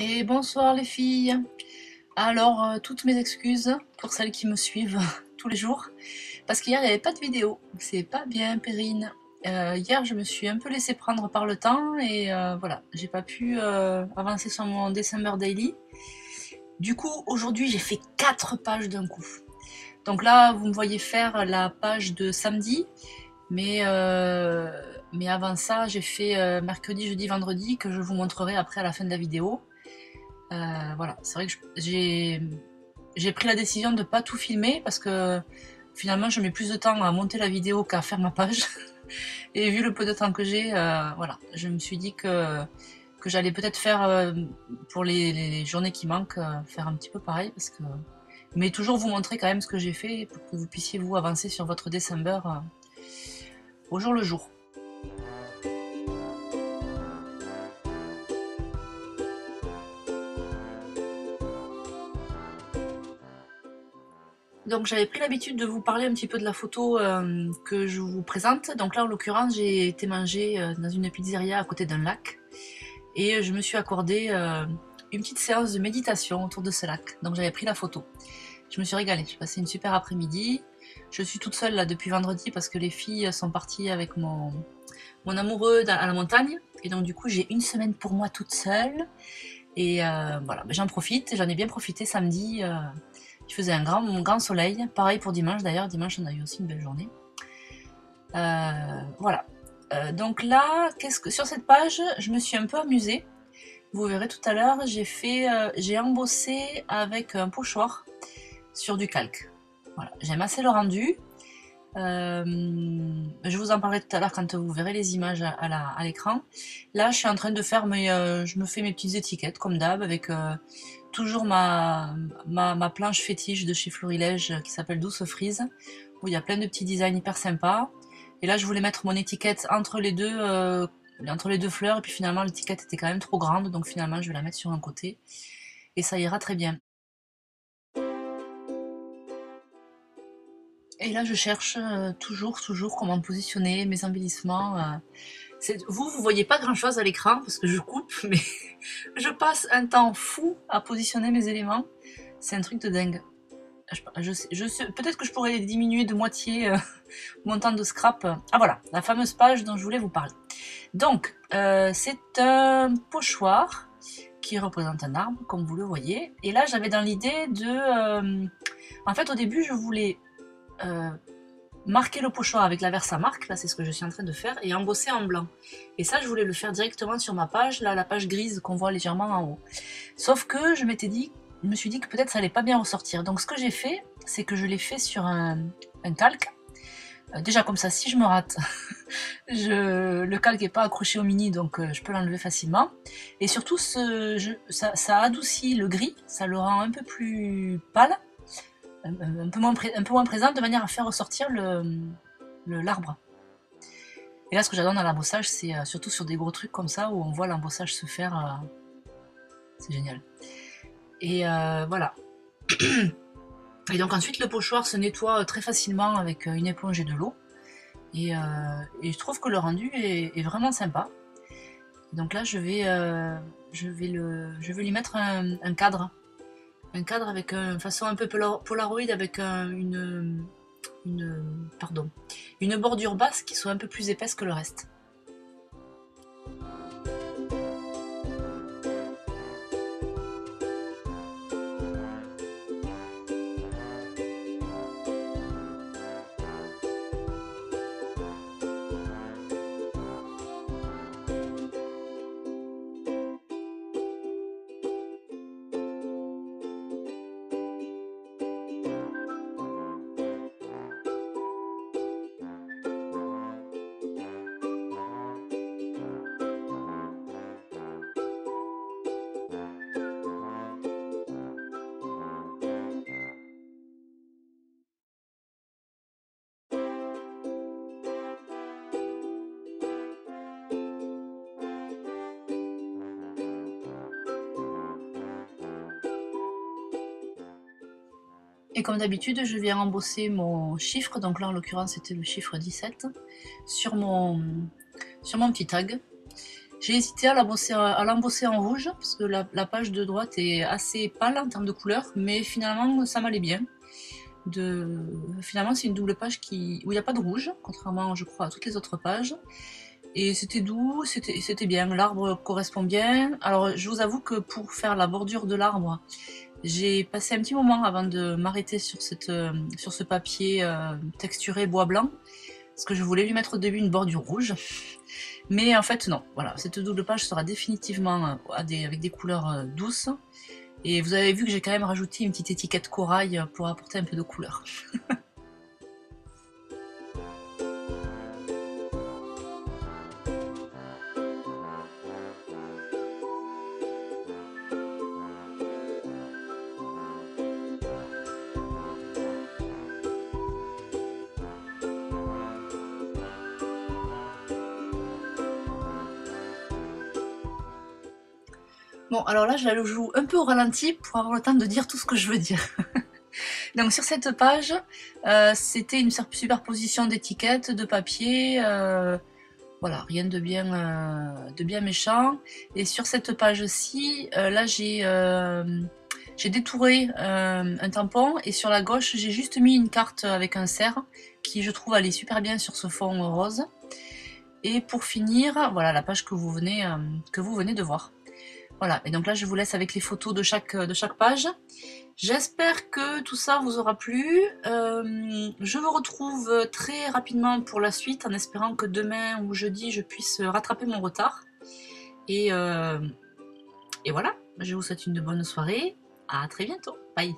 Et bonsoir les filles. Alors, toutes mes excuses pour celles qui me suivent tous les jours, parce qu'hier il n'y avait pas de vidéo. C'est pas bien, Perrine. Hier, je me suis un peu laissée prendre par le temps et voilà, j'ai pas pu avancer sur mon December Daily. Du coup, aujourd'hui, j'ai fait 4 pages d'un coup. Donc là, vous me voyez faire la page de samedi, mais avant ça, j'ai fait mercredi, jeudi, vendredi, que je vous montrerai après à la fin de la vidéo. Voilà, c'est vrai que j'ai pris la décision de ne pas tout filmer parce que finalement je mets plus de temps à monter la vidéo qu'à faire ma page. Et vu le peu de temps que j'ai, voilà, je me suis dit que j'allais peut-être faire pour les journées qui manquent, faire un petit peu pareil parce que. Mais toujours vous montrer quand même ce que j'ai fait pour que vous puissiez vous avancer sur votre December au jour le jour. Donc j'avais pris l'habitude de vous parler un petit peu de la photo que je vous présente. Donc là en l'occurrence j'ai été manger dans une pizzeria à côté d'un lac et je me suis accordé une petite séance de méditation autour de ce lac. Donc j'avais pris la photo. Je me suis régalée, j'ai passé une super après-midi. Je suis toute seule là depuis vendredi parce que les filles sont parties avec mon amoureux à la montagne. Et donc du coup j'ai une semaine pour moi toute seule. Et voilà, j'en profite, j'en ai bien profité samedi. Il faisait un grand soleil. Pareil pour dimanche d'ailleurs. Dimanche, on a eu aussi une belle journée. Voilà. Donc là, sur cette page, je me suis un peu amusée. Vous verrez tout à l'heure, j'ai embossé avec un pochoir sur du calque. Voilà. J'aime assez le rendu. Je vous en parlerai tout à l'heure quand vous verrez les images à l'écran. Là, je suis en train de faire je me fais mes petites étiquettes comme d'hab avec toujours ma planche fétiche de chez Florilège qui s'appelle Douce Frise, où il y a plein de petits designs hyper sympas. Et là, je voulais mettre mon étiquette entre les deux fleurs, et puis finalement, l'étiquette était quand même trop grande, donc finalement, je vais la mettre sur un côté, et ça ira très bien. Et là, je cherche toujours comment positionner mes embellissements. Vous voyez pas grand chose à l'écran parce que je coupe, mais je passe un temps fou à positionner mes éléments. C'est un truc de dingue. Peut-être que je pourrais diminuer de moitié mon temps de scrap. Ah voilà, la fameuse page dont je voulais vous parler. Donc, c'est un pochoir qui représente un arbre, comme vous le voyez. Et là, j'avais dans l'idée de... en fait, au début, je voulais marquer le pochoir avec la Versamark, là c'est ce que je suis en train de faire, et embosser en blanc. Et ça, je voulais le faire directement sur ma page, là, la page grise qu'on voit légèrement en haut. Sauf que je me suis dit que peut-être ça allait pas bien ressortir. Donc ce que j'ai fait, c'est que je l'ai fait sur un calque. Déjà comme ça, si je me rate, le calque n'est pas accroché au mini, donc je peux l'enlever facilement. Et surtout, ça adoucit le gris, ça le rend un peu plus pâle, un peu moins présent, de manière à faire ressortir l'arbre. Et là, ce que j'adore dans l'embossage, c'est surtout sur des gros trucs comme ça, où on voit l'embossage se faire. C'est génial. Et voilà. Et donc ensuite, le pochoir se nettoie très facilement avec une éponge et de l'eau. Et je trouve que le rendu est vraiment sympa. Donc là, je vais lui mettre un cadre. Un cadre avec une façon un peu Polaroid, avec une bordure basse qui soit un peu plus épaisse que le reste. Et comme d'habitude, je viens embosser mon chiffre, donc là en l'occurrence c'était le chiffre 17, sur mon petit tag. J'ai hésité à l'embosser en rouge, parce que la page de droite est assez pâle en termes de couleur, mais finalement ça m'allait bien. Finalement c'est une double page où il n'y a pas de rouge, contrairement je crois à toutes les autres pages. Et c'était doux, c'était bien, l'arbre correspond bien. Alors je vous avoue que pour faire la bordure de l'arbre, j'ai passé un petit moment avant de m'arrêter sur ce papier texturé bois blanc, parce que je voulais lui mettre au début une bordure rouge. Mais en fait non, voilà, cette double page sera définitivement avec des couleurs douces. Et vous avez vu que j'ai quand même rajouté une petite étiquette corail pour apporter un peu de couleur. Bon, alors là, je la joue un peu au ralenti pour avoir le temps de dire tout ce que je veux dire. Donc sur cette page, c'était une superposition d'étiquettes, de papier, voilà, rien de bien méchant. Et sur cette page-ci, là j'ai détouré un tampon et sur la gauche, j'ai juste mis une carte avec un cerf qui je trouve allait super bien sur ce fond rose. Et pour finir, voilà la page que vous venez de voir. Voilà, et donc là je vous laisse avec les photos de chaque page. J'espère que tout ça vous aura plu. Je vous retrouve très rapidement pour la suite, en espérant que demain ou jeudi je puisse rattraper mon retard. Et voilà, je vous souhaite une bonne soirée. À très bientôt. Bye.